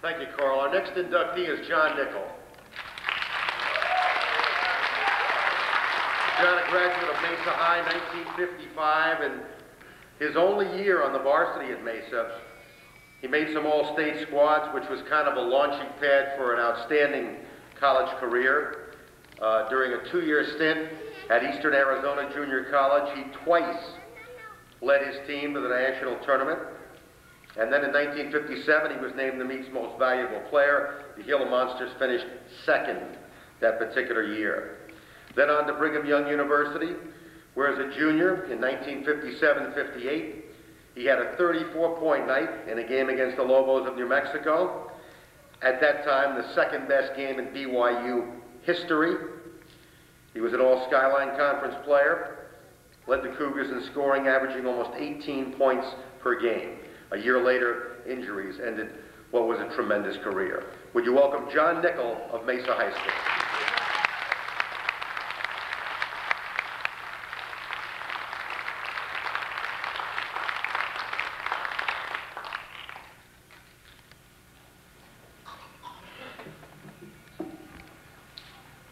Thank you, Carl. Our next inductee is John Nicoll. John, a graduate of Mesa High, 1955, and his only year on the varsity at Mesa, he made some all-state squads, which was kind of a launching pad for an outstanding college career. During a 2-year stint at Eastern Arizona Junior College, he twice led his team to the national tournament. And then in 1957, he was named the Meet's Most Valuable Player. The Gila Monsters finished second that particular year. Then on to Brigham Young University, where as a junior in 1957-58, he had a 34-point night in a game against the Lobos of New Mexico. At that time, the second best game in BYU history. He was an All-Skyline Conference player, led the Cougars in scoring, averaging almost 18 points per game. A year later, injuries ended what was a tremendous career. Would you welcome John Nicoll of Mesa High School?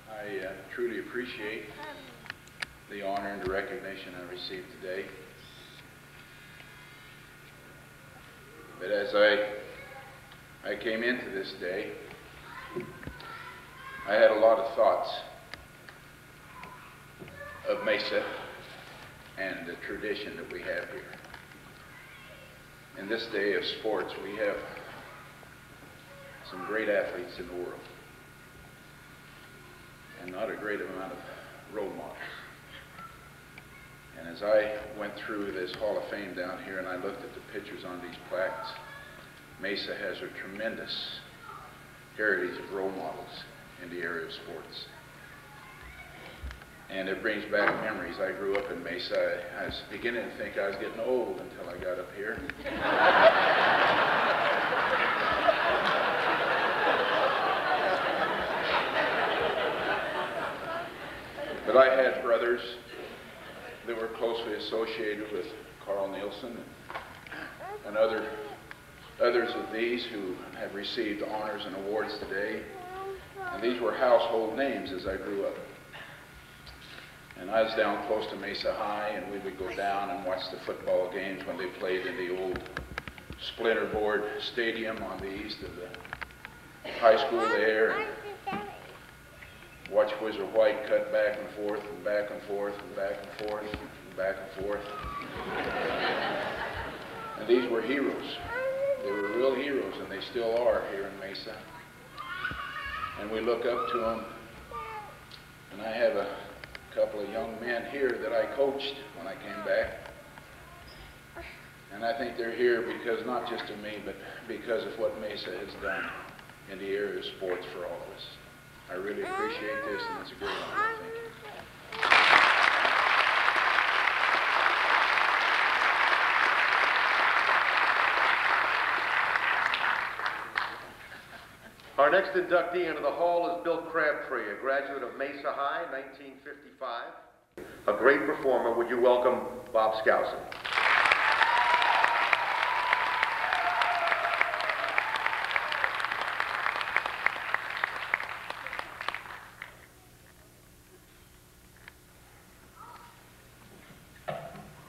I truly appreciate the honor and the recognition I received today. But as I came into this day, I had a lot of thoughts of Mesa and the tradition that we have here. In this day of sports, we have some great athletes in the world, and not a great amount of role models. And as I went through this Hall of Fame down here and I looked at the pictures on these plaques, Mesa has a tremendous heritage of role models in the area of sports. And it brings back memories. I grew up in Mesa. I was beginning to think I was getting old until I got up here. But I had brothers that were closely associated with Carl Nielsen and others of these who have received honors and awards today. And these were household names as I grew up. And I was down close to Mesa High, and we would go down and watch the football games when they played in the old splinterboard stadium on the east of the high school there. And watch Whizzer White cut back and forth and back and forth and back and forth and back and forth. And these were heroes. They were real heroes, and they still are here in Mesa. And we look up to them. And I have a couple of young men here that I coached when I came back. And I think they're here because not just of me, but because of what Mesa has done in the area of sports for all of us. I really appreciate this, and it's a great honor. Thank you. Our next inductee into the hall is Bill Crabtree, a graduate of Mesa High, 1955. A great performer. Would you welcome Bob Skousen?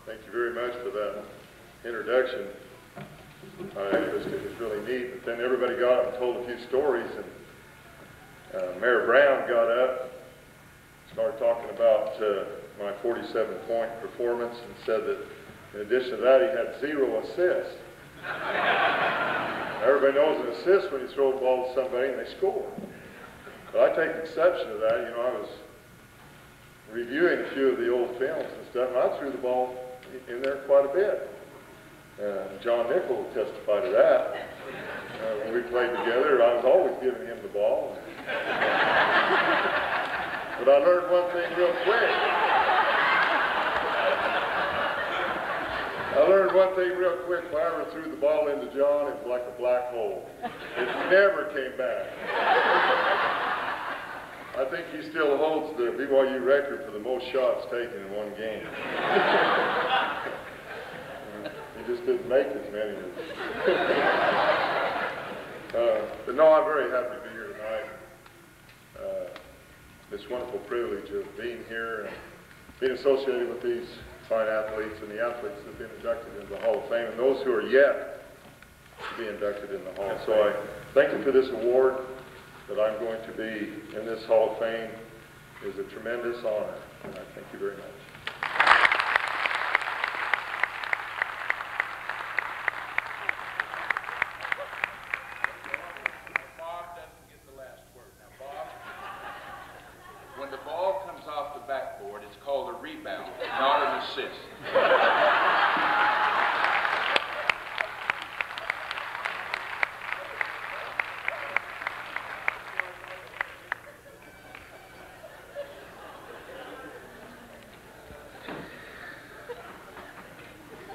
Thank you very much for that introduction. It was really neat, but then everybody got up and told a few stories, and Mayor Brown got up, started talking about my 47-point performance, and said that in addition to that, he had 0 assists. Everybody knows an assist when you throw the ball to somebody and they score. But I take exception to that. You know, I was reviewing a few of the old films and stuff, and I threw the ball in there quite a bit. John Nicoll will testify to that. When we played together, I was always giving him the ball. But I learned one thing real quick. If I ever threw the ball into John, it was like a black hole. It never came back. I think he still holds the BYU record for the most shots taken in one game. He just didn't make as many. But no, I'm very happy to be here tonight. This wonderful privilege of being here and being associated with these fine athletes and the athletes that have been inducted into the Hall of Fame and those who are yet to be inducted in the Hall. So I thank you for this award. That I'm going to be in this Hall of Fame is a tremendous honor, and I thank you very much.